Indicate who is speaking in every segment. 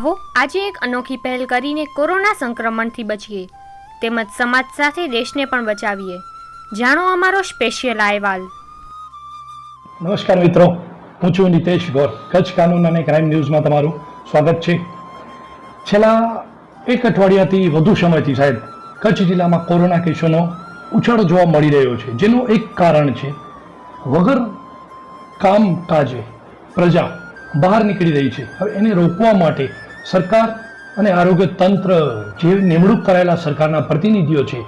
Speaker 1: આવો આજે એક અનોખી પહેલ કરીને કોરોના સંક્રમણથી બચીએ તેમજ સમાજ સાથે દેશને પણ બચાવીએ। જાણો અમારો સ્પેશિયલ અહેવાલ।
Speaker 2: નમસ્કાર મિત્રો, હું છું નિતેશ ગોર। કચ્છ કાનૂન અને ક્રાઇમ ન્યૂઝમાં તમારું સ્વાગત છે। છેલ્લા એક અઠવાડિયાથી વધુ સમયથી સાહેબ કચ્છ જિલ્લામાં કોરોના કેસોનો ઉછાળો જોવા મળી રહ્યો છે, જેનું એક કારણ છે વગર કામકાજે પ્રજા બહાર નીકળી રહી છે। હવે એને રોકવા માટે સરકાર અને આરોગ્ય તંત્ર જે નિમણૂક કરાયેલા સરકારના પ્રતિનિધિઓ છે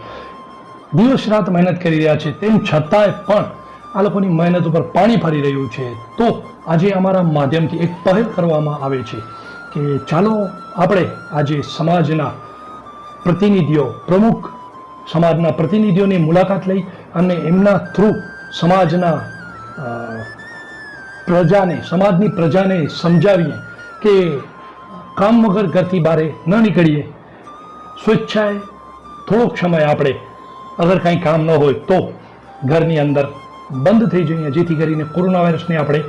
Speaker 2: દિવસ રાત મહેનત કરી રહ્યા છે, તેમ છતાંય પણ આ લોકોની મહેનત ઉપર પાણી ફરી રહ્યું છે। તો આજે અમારા માધ્યમથી એક પહેલ કરવામાં આવે છે કે ચાલો આપણે આજે સમાજના પ્રતિનિધિઓ, પ્રમુખ સમાજના પ્રતિનિધિઓની મુલાકાત લઈ અને એમના થ્રુ સમાજના સમાજની પ્રજાને સમજાવીએ કે કામ વગર ઘરથી બહાર ન નીકળીએ, સ્વેચ્છાએ થોડોક સમય આપણે અગર કાંઈ કામ ન હોય તો ઘરની અંદર બંધ થઈ જઈએ, જેથી કરીને કોરોના વાયરસને આપણે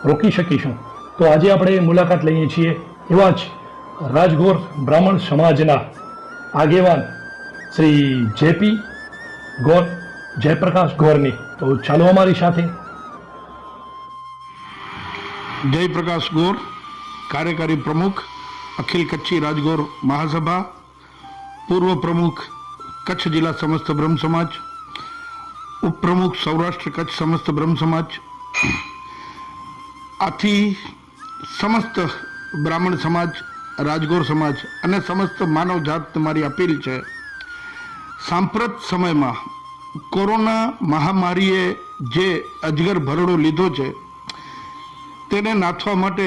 Speaker 2: રોકી શકીશું। તો આજે આપણે મુલાકાત લઈએ છીએ એવા જ રાજગોર બ્રાહ્મણ સમાજના આગેવાન શ્રી જેપી ગોર, જયપ્રકાશ ગોરની। તો ચાલો અમારી સાથે।
Speaker 3: जयप्रकाश गौर, कार्यकारी प्रमुख अखिल कच्छी राजगौर महासभा, पूर्व प्रमुख कच्छ जिला समस्त ब्रह्म समाज, उप प्रमुख सौराष्ट्र कच्छ समस्त ब्रह्म समाज, आथी समस्त ब्राह्मण समाज, राजगौर समाज અને સમસ્ત માનવ જાત મારી અપીલ છે, સાંપ્રત સમયમાં કોરોના મહામારીએ જે અજગર ભરડો લીધો છે તેને નાથવા માટે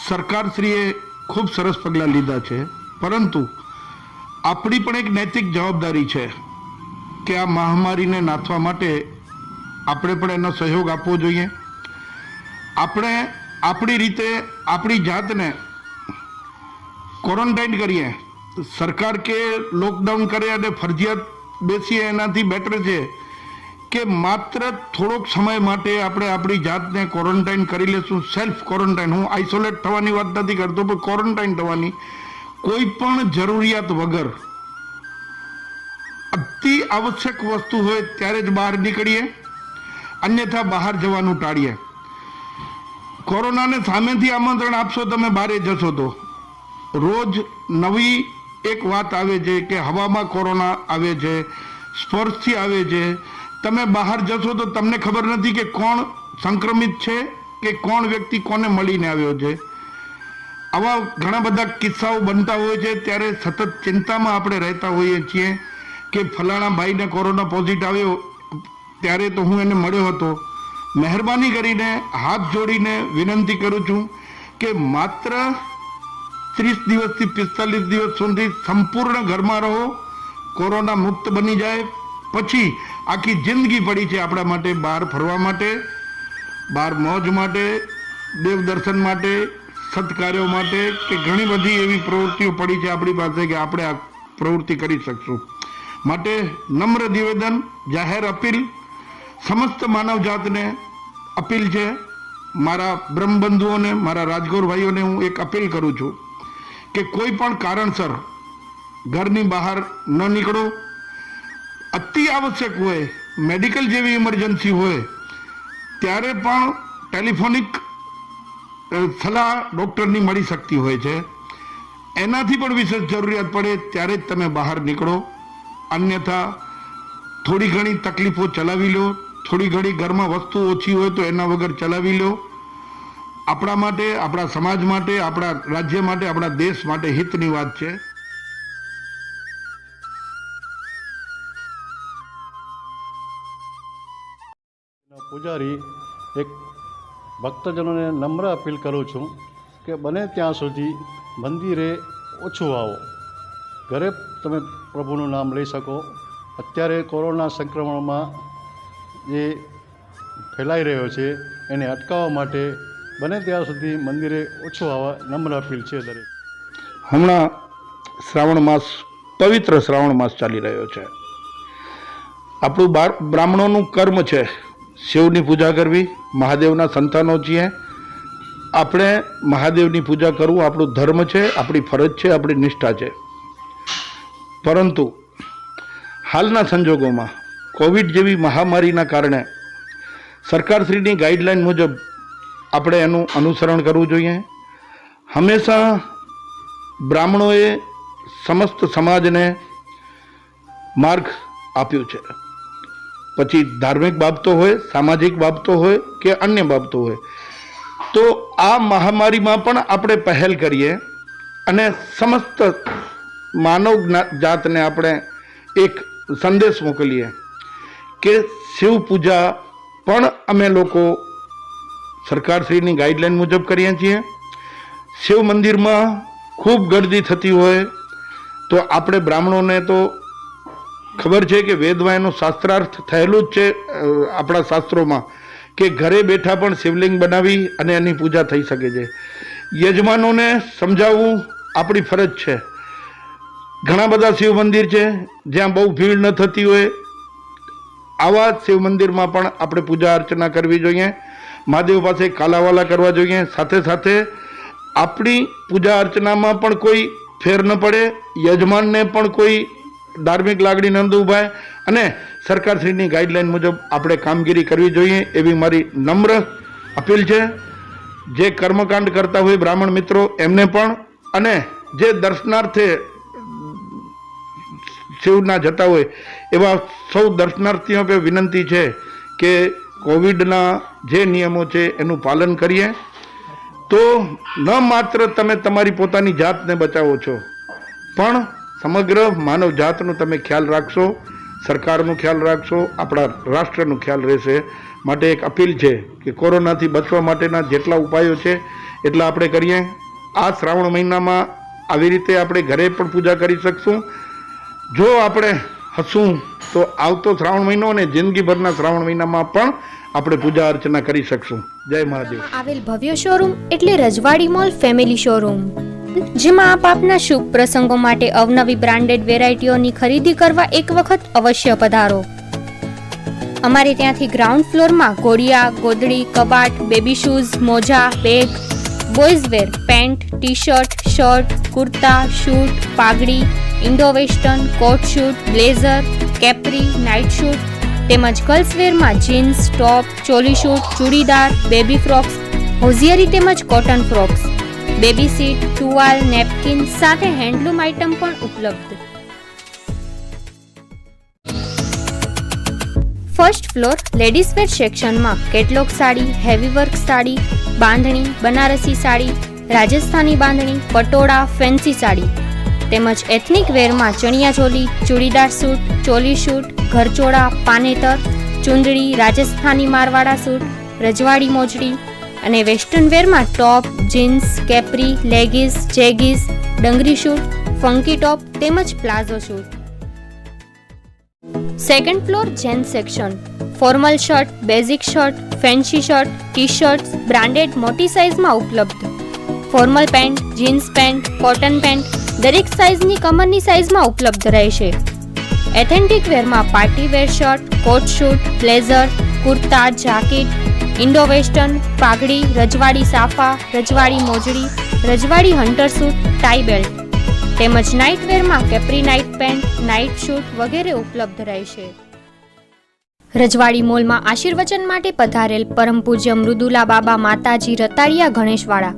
Speaker 3: સરકારશ્રીએ ખૂબ સરસ પગલાં લીધા છે, પરંતુ આપણી પણ એક નૈતિક જવાબદારી છે કે આ મહામારીને નાથવા માટે આપણે પણ એનો સહયોગ આપવો જોઈએ। આપણે આપણી રીતે આપણી જાતને ક્વોરન્ટાઇન કરીએ, સરકાર કે લોકડાઉન કરે અને ફરજિયાત બેસીએ એનાથી બેટર છે કે માત્ર થોડોક સમય માટે આપણે આપણી જાતને ક્વોરન્ટાઇન કરી લેશું। સેલ્ફ ક્વોરન્ટાઇન, હું આઇસોલેટ થવાની વાત નથી કરતો, પણ ક્વોરન્ટાઇન થવાની, કોઈ પણ જરૂરિયાત વગર અતિ આવશ્યક વસ્તુ હોય ત્યારે જ બહાર નીકળીએ, અન્યથા બહાર જવાનું ટાળીએ। કોરોનાને સામેથી આમંત્રણ આપશો તમે બહારે જશો તો રોજ નવી એક વાત આવે છે કે હવામાં કોરોના આવે છે, સ્પર્શથી આવે છે। તમે બહાર જશો તો તમને ખબર નથી કે કોણ સંક્રમિત છે કે કોણ વ્યક્તિ કોને મળીને આવ્યો છે। આવા ઘણા બધા કિસ્સાઓ બનતા હોય છે, ત્યારે સતત ચિંતામાં આપણે રહેતા હોઈએ છીએ કે ફલાણા ભાઈને કોરોના પોઝિટિવ આવ્યો, ત્યારે તો હું એને મળ્યો હતો। મહેરબાની કરીને હાથ જોડીને વિનંતી કરું છું કે માત્ર 30 દિવસથી 45 દિવસ સુધી સંપૂર્ણ ઘરમાં રહો, કોરોના મુક્ત બની જાય પછી આખી જિંદગી પડી છે આપણા માટે બહાર ફરવા માટે, બહાર મોજ માટે, દેવ દર્શન માટે, સત્કાર્યો માટે, કે ઘણી બધી એવી પ્રવૃત્તિઓ પડી છે આપણી પાસે કે આપણે આ પ્રવૃત્તિ કરી શકશું। માટે નમ્ર નિવેદન, જાહેર અપીલ, સમસ્ત માનવ જાતને અપીલ છે। મારા બ્રહ્મબંધુઓને, મારા રાજગોર ભાઈઓને હું એક અપીલ કરું છું કે કોઈ પણ કારણસર ઘરની બહાર ન નીકળો। અતિ આવશ્યક હોય, મેડિકલ જેવી ઇમરજન્સી હોય ત્યારે પણ ટેલિફોનિક સલાહ ડૉક્ટરની મળી શકતી હોય છે, એનાથી પણ વિશેષ જરૂરિયાત પડે ત્યારે જ તમે બહાર નીકળો, અન્યથા થોડી ઘણી તકલીફો ચલાવી લો, થોડી ઘણી ઘરમાં વસ્તુ ઓછી હોય તો એના વગર ચલાવી લો। આપણા માટે, આપણા સમાજ માટે, આપણા રાજ્ય માટે, આપણા દેશ માટે હિતની વાત છે।
Speaker 4: પૂજારી એક ભક્તજનોને નમ્ર અપીલ કરું છું કે બને ત્યાં સુધી મંદિરે ઓછું આવો, ઘરે તમે પ્રભુનું નામ લઈ શકો। અત્યારે કોરોના સંક્રમણમાં જે ફેલાઈ રહ્યો છે એને અટકાવવા માટે બને ત્યાં સુધી મંદિરે ઓછું આવવા નમ્ર અપીલ છે દરેક।
Speaker 3: હમણાં શ્રાવણ માસ, પવિત્ર શ્રાવણ માસ ચાલી રહ્યો છે। આપણું બ્રાહ્મણોનું કર્મ છે શિવની પૂજા કરવી, મહાદેવના સંતાનો છીએ, આપણે મહાદેવની પૂજા કરવું આપણું ધર્મ છે, આપણી ફરજ છે, આપણી નિષ્ઠા છે. પરંતુ હાલના સંજોગોમાં કોવિડ જેવી મહામારીના કારણે સરકારશ્રીની ગાઈડલાઈન મુજબ આપણે એનું અનુસરણ કરવું જોઈએ. હંમેશા બ્રાહ્મણોએ સમસ્ત સમાજને માર્ગ આપ્યું છે. પછી ધાર્મિક બાબતો હોય, સામાજિક બાબતો હોય કે અન્ય બાબતો હોય, તો આ મહામારીમાં પણ આપણે પહેલ કરીએ અને સમસ્ત માનવ જાતને આપણે એક સંદેશ મોકલીએ કે શિવ પૂજા પણ અમે લોકો સરકારશ્રીની ગાઈડલાઈન મુજબ કરીએ છીએ. શિવ મંદિરમાં ખૂબ ગર્દી થતી હોય તો આપણે બ્રાહ્મણોને તો ખબર છે કે વેદમાં એનો શાસ્ત્રાર્થ થયેલું જ છે આપણા શાસ્ત્રોમાં કે ઘરે બેઠા પણ શિવલિંગ બનાવી અને એની પૂજા થઈ શકે છે. યજમાનોને સમજાવવું આપણી ફરજ છે. ઘણા બધા શિવ મંદિર છે જ્યાં બહુ ભીડ ન થતી હોય, આવા શિવ મંદિરમાં પણ આપણે પૂજા અર્ચના કરવી જોઈએ. મહાદેવ પાસે કાલાવાલા કરવા જોઈએ. સાથે સાથે આપણી પૂજા અર્ચનામાં પણ કોઈ ફેર ન પડે, યજમાનને પણ કોઈ ધાર્મિક લાગણી ન દુભાય અને સરકારશ્રીની ગાઈડલાઈન મુજબ આપણે કામગીરી કરવી જોઈએ એવી મારી નમ્ર અપીલ છે. જે કર્મકાંડ કરતા હોય બ્રાહ્મણ મિત્રો એમને પણ, અને જે દર્શનાર્થે શિવના જતા હોય એવા સૌ દર્શનાર્થીઓ પર વિનંતી છે કે કોવિડના જે નિયમો છે એનું પાલન કરીએ તો ન માત્ર તમે તમારી પોતાની જાતને બચાવો છો, પણ સમગ્ર માનવ જાતનો તમે ખ્યાલ રાખશો, સરકારનો ખ્યાલ રાખશો, આપણા રાષ્ટ્રનો ખ્યાલ રહેશે. માટે એક અપીલ છે કે કોરોનાથી બચવા માટેના જેટલા ઉપાયો છે એટલા આપણે કરીએ. આ શ્રાવણ મહિનામાં આવી રીતે આપણે ઘરે પણ પૂજા કરી શકશું. જો આપણે હસું તો આવતો શ્રાવણ મહિનો અને જિંદગીભરના શ્રાવણ મહિનામાં પણ આપણે પૂજા અર્ચના કરી શકશું. જય મહાદેવ.
Speaker 1: આવેલ ભવ્ય શોરૂમ એટલે રજવાડી મોલ ફેમિલી શોરૂમ, જેમાં આપ આપના શુભ પ્રસંગો માટે અવનવી બ્રાન્ડેડ વેરાયટીઓની ખરીદી કરવા એક વખત અવશ્ય પધારો. અમારે ત્યાંથી ગ્રાઉન્ડ ફ્લોરમાં ઘોડિયા, ગોદડી, કબાટ, બેબી શૂઝ, મોજા, bag, boys wear, pant, T shirt, shirt, kurta, suit, પાઘડી, Indo western, coat suit, blazer, capri, night suit તેમજ ગર્લ્સ વેરમાં jeans, top, choli suit, churidar, baby frocks, hosiery તેમજ કોટન ફ્રોક્સ, બેબી સીટ, ટુવાલ, નેપકિન સાથે હેન્ડલૂમ આઇટમ પણ ઉપલબ્ધ. First floor ladies wear સેક્શનમાં catalogue sari, heavy work sari, bandhani, Banarasi sari, Rajasthani bandhani, patola, fancy sari તેમજ એથનિક વેરમાં ચણિયા ચોલી, ચૂડીદાર સૂટ, ચોલી સૂટ, ઘરચોળા, પાનેતર, ચુંદડી, રાજસ્થાની મારવાડા સૂટ, રજવાડી મોજડી અને વેસ્ટર્ન વેરમાં top, jeans, capri, leggings, jeggings, dungaree suit, funky top તેમજ palazzo suit. Second floor gents section formal shirt, basic shirt, fancy shirt, T shirts branded મોટી સાઇઝમાં ઉપલબ્ધ. Formal pant, jeans pant, cotton pant દરેક સાઇઝની કમરની સાઇઝમાં ઉપલબ્ધ રહેશે. એથેન્ટિક વેરમાં party wear shirt, coat suit, blazer, kurta, jacket, Indo western, પાઘડી, રજવાડી સાફા, રજવાડી મોજડી, રજવાડી હન્ટર સૂટ, ટાઈ બેલ્ટ તેમજ નાઇટ વેરમાં capri night pant, night suit વગેરે ઉપલબ્ધ રહેશે. રજવાડી મોલમાં આશીર્વચન માટે પધારેલ પરમ પૂજ્ય મૃદુલા બાબા માતાજી રતાડિયા ગણેશવાળા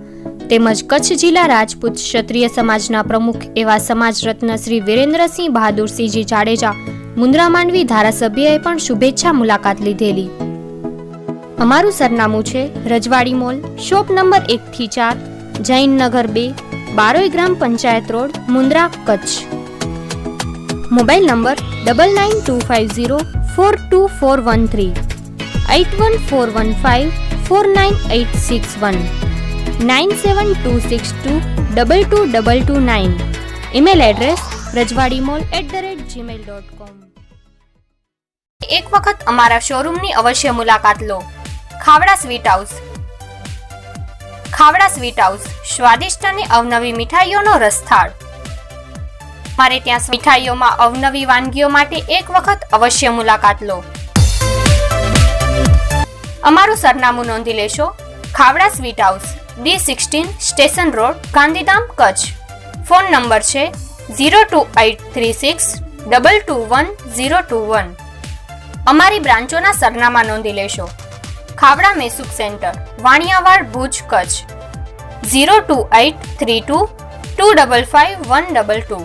Speaker 1: તેમજ કચ્છ જિલ્લા રાજપૂત ક્ષત્રિય સમાજના પ્રમુખ એવા સમાજ રત્ન શ્રી વિરેન્દ્રસિંહ બહાદુરસિંહજી જાડેજા મુન્દ્રા માંડવી ધારાસભ્યએ પણ શુભેચ્છા મુલાકાત લીધેલી. અમારું સરનામું છે રજવાડી મોલ, શોપ નંબર 1 થી 4, જૈનનગર 2, બારોઈ ગ્રામ panchayat road, Mundra, Kutch. Mobile number 9925042413 8141549861 9726222229. Email address rajwadimall@gmail.com. એક વખત અમારા શોરૂમની અવશ્ય મુલાકાત લો. Khavda sweet house. Khavda sweet house સ્વાદિષ્ટ અને અવનવી મીઠાઈઓનો રસથાળ. મારે ત્યાં મીઠાઈઓમાં અવનવી વાનગીઓ માટે એક વખત અવશ્ય મુલાકાત લો. અમારું સરનામું નોંધી લેશો. Khavda sweet house, D16 station road, Gandhidham, Kutch. Phone number છે 02836221021. અમારી બ્રાન્ચોના સરનામા નોંધી લેશો. ખાવડા મેસુક સેન્ટર, વાણિયાવાડ, ભુજ, કચ્છ 02832255122.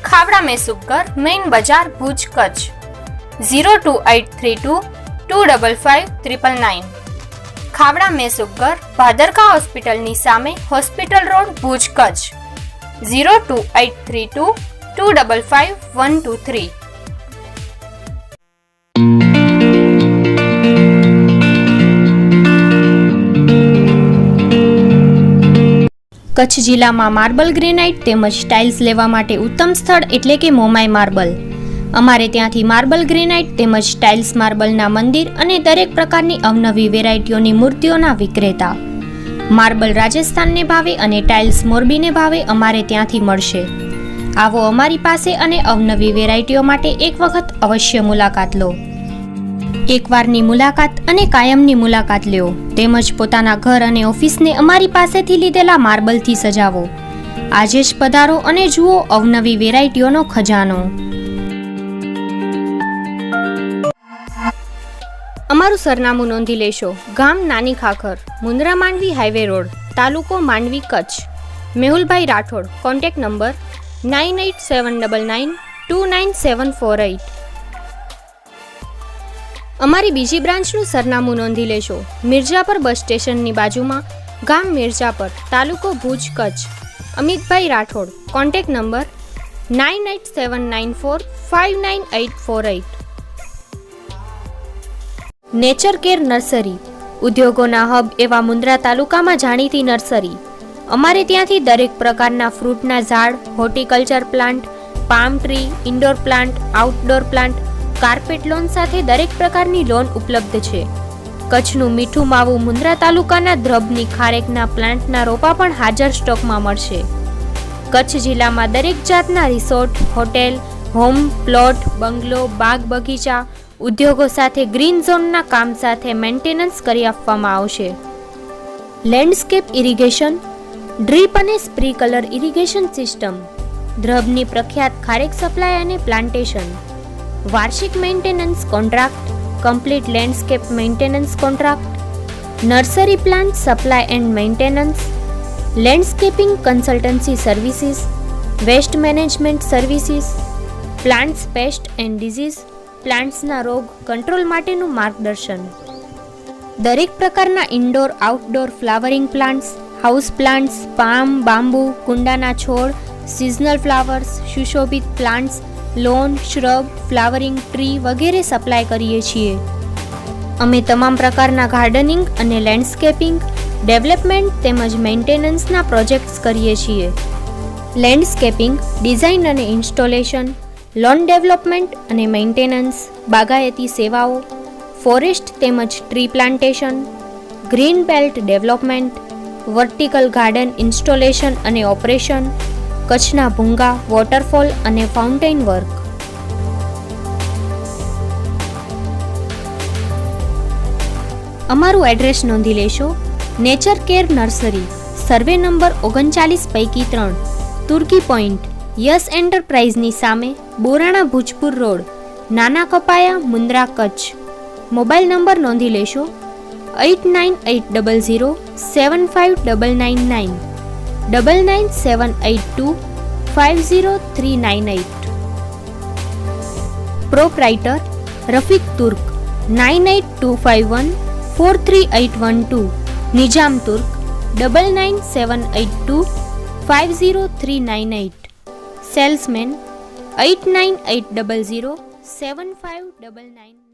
Speaker 1: ખાવડા મેસુકગર, મેઇન બજાર, ભુજ, કચ્છ 02832255999. ખાવડા મેસુકગર, ભાદરકા હોસ્પિટલની સામે, હોસ્પિટલ રોડ, ભુજ, કચ્છ 02832255123. કચ્છ જિલ્લામાં માર્બલ ગ્રેનાઇટ તેમજ ટાઇલ્સ લેવા માટે ઉત્તમ સ્થળ એટલે કે મોમાઈ માર્બલ. અમારે ત્યાંથી માર્બલ ગ્રેનાઇટ તેમજ ટાઇલ્સ માર્બલના મંદિર અને દરેક પ્રકારની અવનવી વેરાયટીઓની મૂર્તિઓના વિક્રેતા. માર્બલ રાજસ્થાનને ભાવે અને ટાઇલ્સ મોરબીને ભાવે અમારે ત્યાંથી મળશે. આવો અમારી પાસે અને અવનવી વેરાયટીઓ માટે એક વખત અવશ્ય મુલાકાત લો. એકવારની મુલાકાત અને કાયમની મુલાકાત લ્યો તેમજ પોતાના ઘર અને ઓફિસને અમારી પાસેથી લીધેલા માર્બલથી સજાવો. આજે જ પધારો અને જુઓ અવનવી વેરાયટીઓનો ખજાનો. અમારું સરનામું નોંધી લેશો. ગામ નાની ખાખર, મુન્દ્રા માંડવી હાઈવે રોડ, તાલુકો માંડવી, કચ્છ. મેહુલભાઈ રાઠોડ. Contact number 9879929748. અમારી બીજી બ્રાન્ચનું સરનામું નોંધી લેશો. મિર્જાપર બસ સ્ટેશનની બાજુમાં, ગામ મિર્જાપર, તાલુકો Bhuj, Kutch. Amitbhai Rathod. Contact number 9879459848. Nature care nursery, ઉદ્યોગોના હબ એવા મુન્દ્રા તાલુકામાં જાણીતી નર્સરી. અમારે ત્યાંથી દરેક પ્રકારના ફ્રૂટના ઝાડ, horticulture plant, palm tree, indoor plant, outdoor plant, carpet loan સાથે દરેક પ્રકારની લોન ઉપલબ્ધ છે. કચ્છનું મીઠું માવું મુન્દ્રા તાલુકાના દ્રબની ખારેકના પ્લાન્ટના રોપા પણ હાજર સ્ટોકમાં મળશે. કચ્છ જિલ્લામાં દરેક જાતના રિસોર્ટ, હોટેલ, હોમ, પ્લોટ, બંગલો, બાગ બગીચા, ઉદ્યોગો સાથે ગ્રીન ઝોનના કામ સાથે મેન્ટેનન્સ કરી આપવામાં આવશે. લેન્ડસ્કેપ ઇરિગેશન, ડ્રીપ અને સ્પ્રિંકલર ઇરિગેશન સિસ્ટમ, દ્રબની પ્રખ્યાત ખારેક સપ્લાય અને પ્લાન્ટેશન, વાર્ષિક maintenance contract, complete landscape maintenance contract, nursery plant supply and maintenance, landscaping consultancy services, waste management services, plants pest and disease, પ્લાન્ટ્સના રોગ કંટ્રોલ માટેનું માર્ગદર્શન. દરેક પ્રકારના indoor outdoor flowering plants, house plants, palm, bamboo, કુંડાના છોડ, seasonal flowers, સુશોભિત plants, lawn, shrub, flowering tree વગેરે સપ્લાય કરીએ છીએ. અમે તમામ પ્રકારના ગાર્ડનિંગ અને લેન્ડસ્કેપિંગ, ડેવલપમેન્ટ તેમજ મેન્ટેનન્સના પ્રોજેક્ટ્સ કરીએ છીએ. લેન્ડસ્કેપિંગ, ડિઝાઇન અને ઇન્સ્ટોલેશન, લોન ડેવલપમેન્ટ અને મેન્ટેનન્સ, બાગાયતી સેવાઓ, ફોરેસ્ટ તેમજ tree plantation, green belt development, vertical garden installation અને ઓપરેશન, કચ્છના ભૂંગા, વોટરફોલ અને ફાઉન્ટેન વર્ક. અમારું એડ્રેસ નોંધી લેશો. Nature care nursery, survey number 39/3, તુર્કી પોઈન્ટ, યસ એન્ટરપ્રાઇઝની સામે, બોરાણા ભુજપુર રોડ, નાના કપાયા, મુન્દ્રા, કચ્છ. મોબાઈલ નંબર નોંધી લેશો 8980075999 9978250398. પ્રોપ્રાઇટર રફીક તુર્ક 9825143812, નિજામ તુર્ક 9978250398. સેલ્સમેન 8980075999.